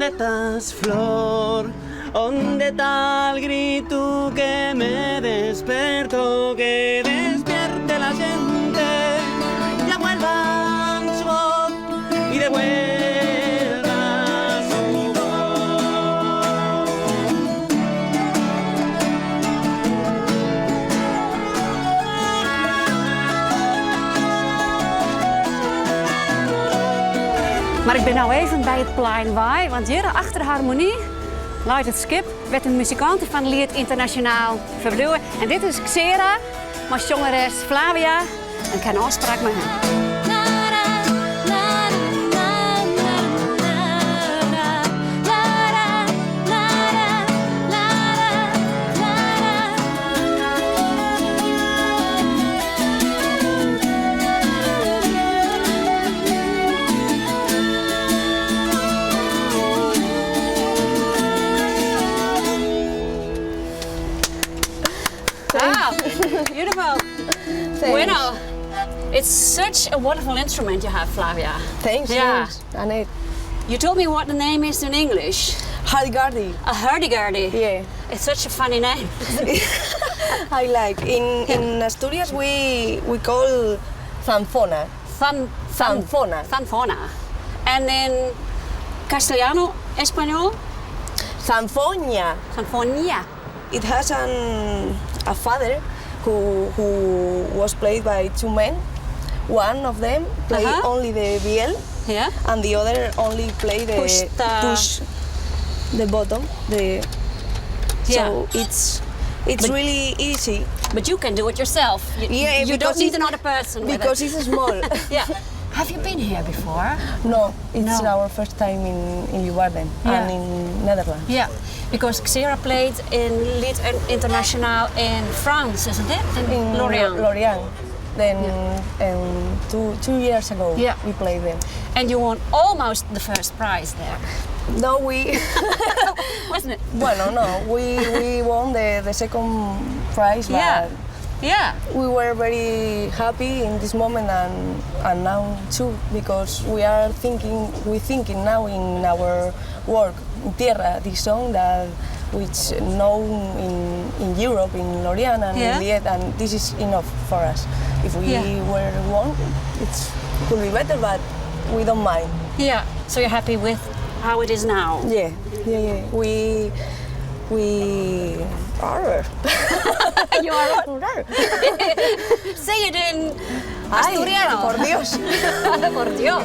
¿Dónde estás, flor? ¿Dónde está el grito que me despertó? Que despierte la gente, ya vuelvan su voz y devuelva su voz. Maar ik ben nou even bij het plein Waai, want hier achter de harmonie, luidt het skip, werd een muzikant van Lied Internationaal verbouwen. En dit is Xera, maar zangeres Flavia, en ik heb een afspraak met hem. Wow, beautiful. Bueno, it's such a wonderful instrument you have, Flavia. Thanks, Yeah. Annette. You told me what the name is in English. Hurdy-gurdy. A hurdy-gurdy. Yeah. It's such a funny name. I like. In Asturias we call zanfona. Zanfona. Zanfona. And in Castellano, Espanol? Zanfoña. Zanfonia. It has a father who was played by two men. One of them played only the viol, Yeah? and the other only played the Push the- bottom. So it's really easy. But you can do it yourself. Yeah, you don't because need it- another person with Because it. it's small. Yeah. Have you been here before? No, it's No. our first time in Leeuwarden Yeah. and in Netherlands. Yeah, because Xera played in Lied Internationaal in France, isn't it? In Lorient. Lorient. Then 2 years ago Yeah. we played them. And you won almost the first prize there, No, we wasn't it? we won the second prize, but Yeah. Yeah. we were very happy in this moment and now too, because we're thinking now in our work Tierra, this song that which known in Europe, in Lorient and Yeah. in Liet, and this is enough for us. If we were won, it could be better, but we don't mind. Yeah. So you're happy with how it is now? Yeah. We are. You are. Say it in Ay, Asturiano. por Dios. Por Dios.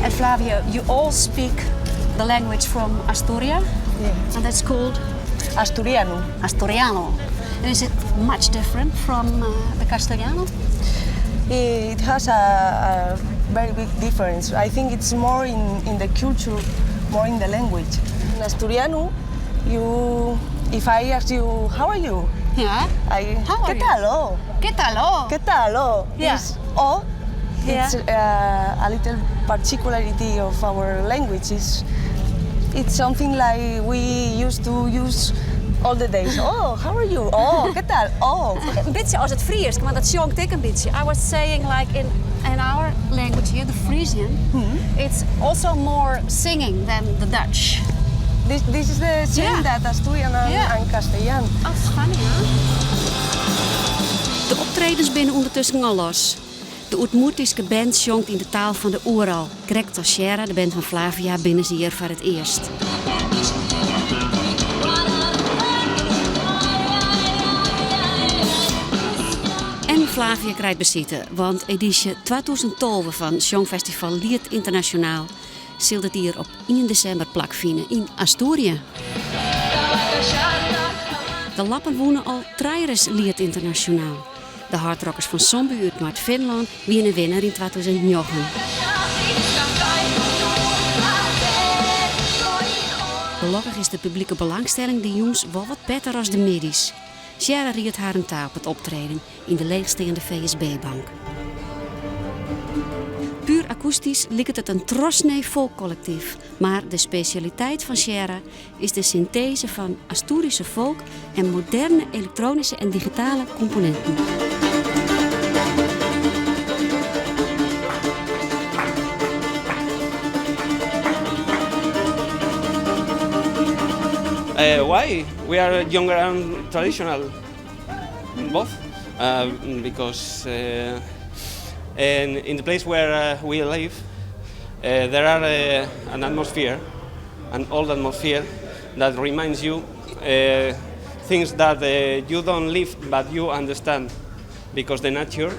And Flavia, you all speak the language from Asturia, Yeah. and that's called Asturiano. Asturiano. And is it much different from the Castellano? It has a very big difference. I think it's more in the culture, more in the language. In Asturiano, if I ask you, how are you? Yeah. How are ¿Qué you? tal? Oh? ¿Qué tal? Oh? ¿Qué tal? Oh? Yeah. This oh, Yeah. it's a little particularity of our language. It's something like we used to use all the days. Oh, how are you? Oh, ¿qué tal? Oh. Een beetje als het Fries, want dat zongt ik een beetje. I was saying like in our language here, the Frisian, it's also more singing than the Dutch. This is the same that Asturian and Castellan. Oh, funny, hè? De optredens binnen ondertussen al los. De Oetmoertiske band zongt in de taal van de Oeral. Greg Toschera, de band van Flavia, binnen ze hier voor het eerst. En Flavia krijgt bezitten, want editie 2012 van Songfestival Lied Internationaal zult het hier op 1 december plakvinden in Asturië. De Lappen wonen al 3 Lied Internationaal. De hardrockers van Zombie uit Noord-Finland winnen winnaar in 2009. Gelukkig is de publieke belangstelling de jongens wel wat beter als de middies. Xera riet haar een taal op het optreden in de leegstaande VSB-bank. Puur akoestisch lijkt het een trosnee folkcollectief. Maar de specialiteit van Sierra is de synthese van Asturische folk en moderne elektronische en digitale componenten. Why? We are younger and traditional, both, because in the place where we live, there are an atmosphere, an old atmosphere that reminds you things that you don't live but you understand, because the nature,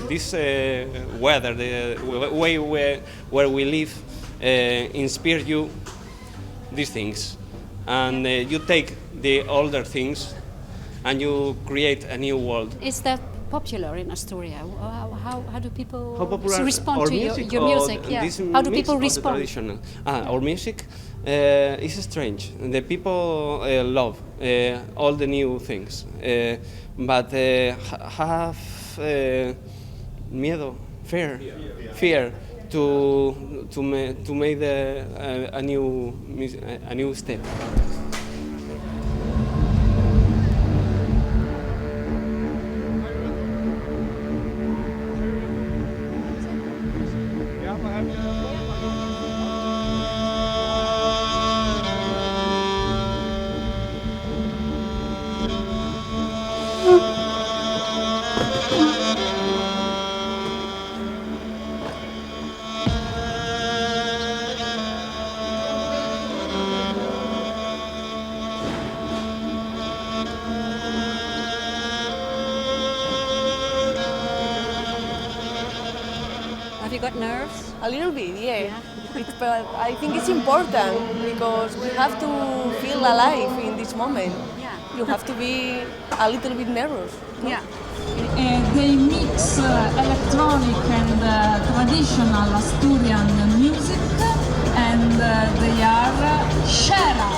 this weather, the way where we live, inspires you these things. And you take the older things and you create a new world. Is that popular in Astoria? How do people respond to your music? Yeah. How do people respond? Traditional. Our music is strange. The people love all the new things, but have miedo, fear to make a new step. Have you got nerves? A little bit, yeah. But I think it's important because we have to feel alive in this moment. Yeah. You have to be a little bit nervous. No? Yeah. They mix electronic and traditional Asturian music, and they are Sierra.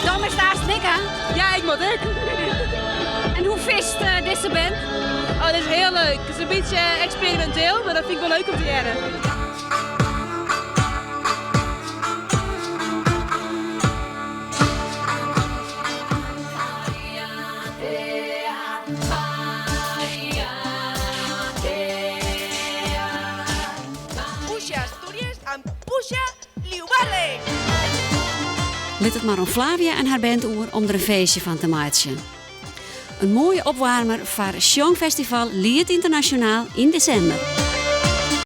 Thomas, daar is Nick aan. Ja, ik moet ook. En hoe vist deze band? Oh, dit is heel leuk. Het is een beetje experimenteel, maar dat vind ik wel leuk om te leren. Pusha Asturias en Pusha Liubarre! Let het maar om Flavia en haar band oer om er een feestje van te maken. Een mooie opwarmer voor het Songfestival Lied Internationaal in december.